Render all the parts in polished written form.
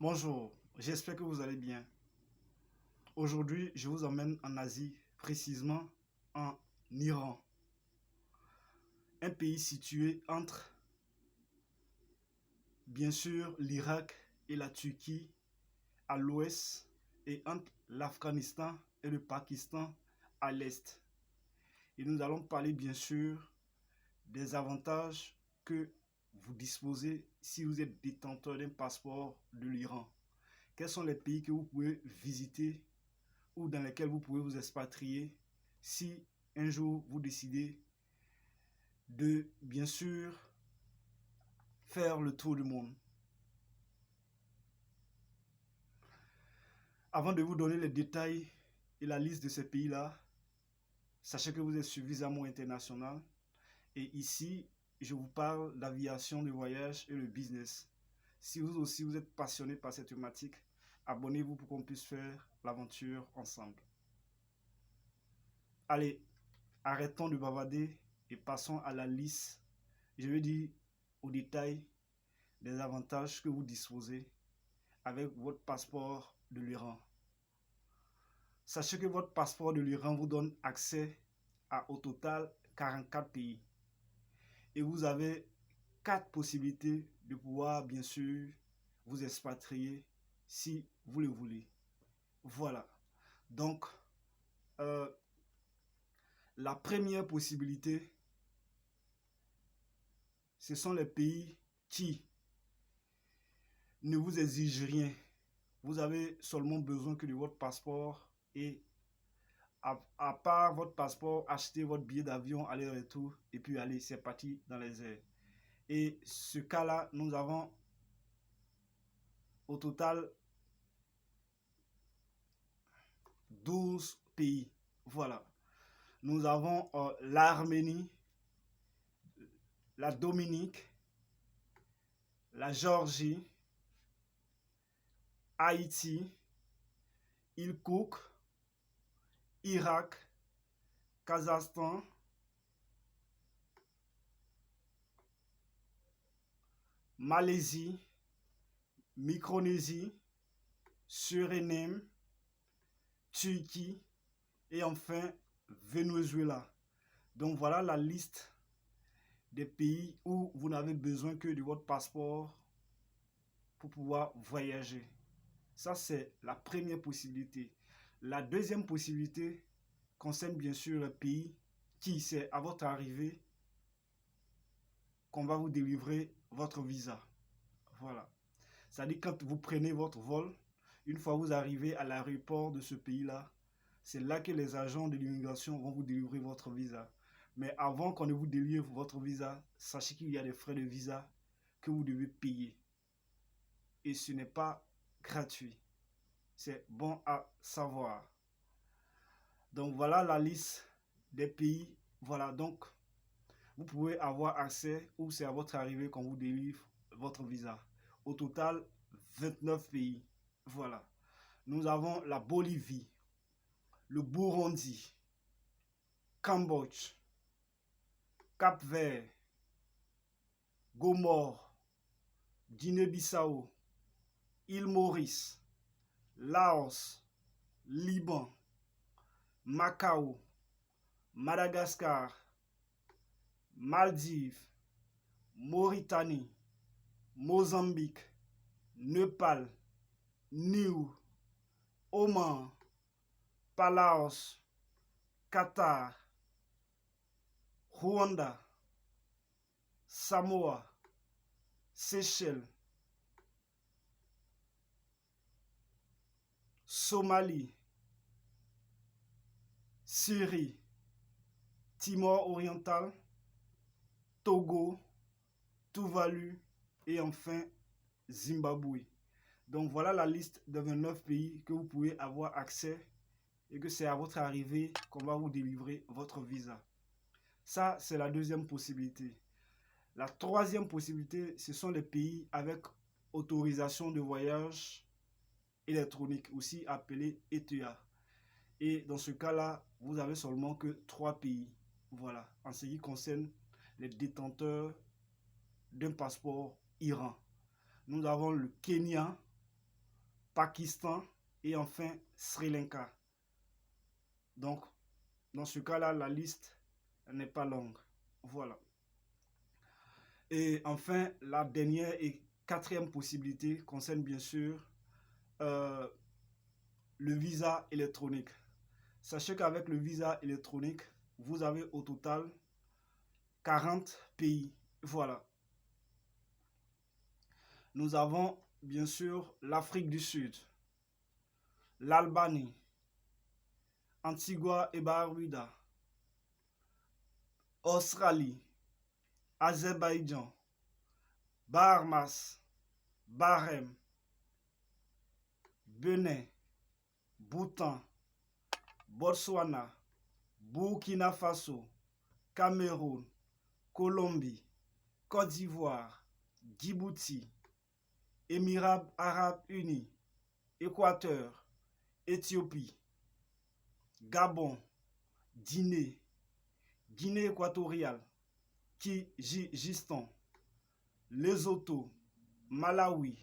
Bonjour, j'espère que vous allez bien. Aujourd'hui, je vous emmène en Asie, précisément en Iran, un pays situé entre, bien sûr, l'Irak et la Turquie à l'ouest et entre l'Afghanistan et le Pakistan à l'est. Et nous allons parler, bien sûr, des avantages que vous disposez si vous êtes détenteur d'un passeport de l'Iran. Quels sont les pays que vous pouvez visiter ou dans lesquels vous pouvez vous expatrier si un jour vous décidez de, bien sûr, faire le tour du monde. Avant de vous donner les détails et la liste de ces pays-là, sachez que vous êtes suffisamment international et ici, je vous parle d'aviation, de voyage et de business. Si vous aussi vous êtes passionné par cette thématique, abonnez-vous pour qu'on puisse faire l'aventure ensemble. Allez, arrêtons de bavarder et passons à la liste. Je vais dire au détail des avantages que vous disposez avec votre passeport de l'Iran. Sachez que votre passeport de l'Iran vous donne accès à au total 44 pays. Et vous avez 4 possibilités de pouvoir, bien sûr, vous expatrier si vous le voulez. Voilà. Donc, euh, la première possibilité, ce sont les pays qui ne vous exigent rien. Vous avez seulement besoin que de votre passeport et à part votre passeport, achetez votre billet d'avion aller-retour et puis allez, c'est parti dans les airs. Et ce cas-là, nous avons au total 12 pays. Voilà. Nous avons l'Arménie, la Dominique, la Géorgie, Haïti, Île Cook, Irak, Kazakhstan, Malaisie, Micronésie, Suriname, Turquie et enfin Venezuela. Donc voilà la liste des pays où vous n'avez besoin que de votre passeport pour pouvoir voyager. Ça, c'est la première possibilité. La deuxième possibilité concerne bien sûr le pays qui, c'est à votre arrivée qu'on va vous délivrer votre visa. Voilà. C'est-à-dire quand vous prenez votre vol, une fois vous arrivez à l'aéroport de ce pays-là, c'est là que les agents de l'immigration vont vous délivrer votre visa. Mais avant qu'on ne vous délivre votre visa, sachez qu'il y a des frais de visa que vous devez payer. Et ce n'est pas gratuit. C'est bon à savoir. Donc voilà la liste des pays. Voilà, donc vous pouvez avoir accès ou c'est à votre arrivée qu'on vous délivre votre visa. Au total, 29 pays. Voilà. Nous avons la Bolivie, le Burundi, Cambodge, Cap-Vert, Gomore, Guinée-Bissau, île Maurice, Laos, Liban, Macao, Madagascar, Maldives, Mauritanie, Mozambique, Népal, Niue, Oman, Palaos, Qatar, Rwanda, Samoa, Seychelles, Somalie, Syrie, Timor oriental, Togo, Tuvalu et enfin Zimbabwe. Donc voilà la liste de 29 pays que vous pouvez avoir accès et que c'est à votre arrivée qu'on va vous délivrer votre visa. Ça, c'est la deuxième possibilité. La troisième possibilité, ce sont les pays avec autorisation de voyage électronique, aussi appelé ETA. Et dans ce cas-là, vous avez seulement que 3 pays. Voilà, en ce qui concerne les détenteurs d'un passeport Iran. Nous avons le Kenya, Pakistan et enfin Sri Lanka. Donc, dans ce cas-là, la liste n'est pas longue. Voilà. Et enfin, la dernière et quatrième possibilité concerne bien sûr euh, le visa électronique. Sachez qu'avec le visa électronique, vous avez au total 40 pays. Voilà. Nous avons bien sûr l'Afrique du Sud, l'Albanie, Antigua et Barbuda, Australie, Azerbaïdjan, Bahamas, Bahreïn, Bénin, Bhoutan, Botswana, Burkina Faso, Cameroun, Colombie, Côte d'Ivoire, Djibouti, Émirats arabes unis, Équateur, Éthiopie, Gabon, Guinée, Guinée équatoriale, Kyrgyzstan, Lesotho, Malawi,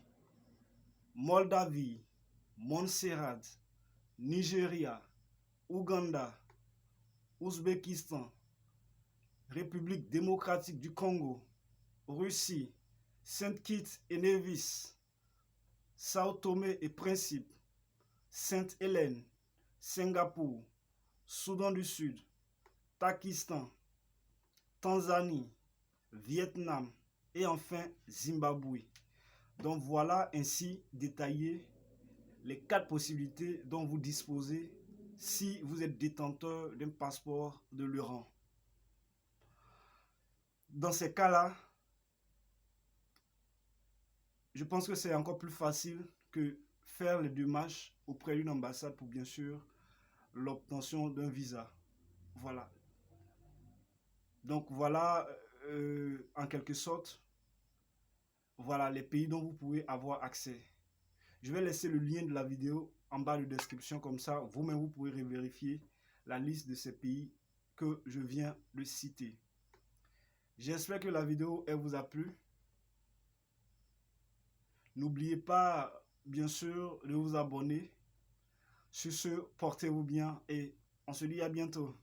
Moldavie, Montserrat, Nigeria, Ouganda, Ouzbékistan, République démocratique du Congo, Russie, Saint-Kitts et Nevis, Sao Tomé et Principe, Sainte-Hélène, Singapour, Soudan du Sud, Pakistan, Tanzanie, Vietnam et enfin Zimbabwe. Donc voilà ainsi détaillé les 4 possibilités dont vous disposez si vous êtes détenteur d'un passeport de l'Iran. Dans ces cas-là, je pense que c'est encore plus facile que faire les démarches auprès d'une ambassade pour bien sûr l'obtention d'un visa. Voilà. Donc voilà, en quelque sorte, voilà les pays dont vous pouvez avoir accès. Je vais laisser le lien de la vidéo en bas de description, comme ça vous-même vous pouvez vérifier la liste de ces pays que je viens de citer. J'espère que la vidéo elle vous a plu. N'oubliez pas bien sûr de vous abonner. Sur ce, portez-vous bien et on se dit à bientôt.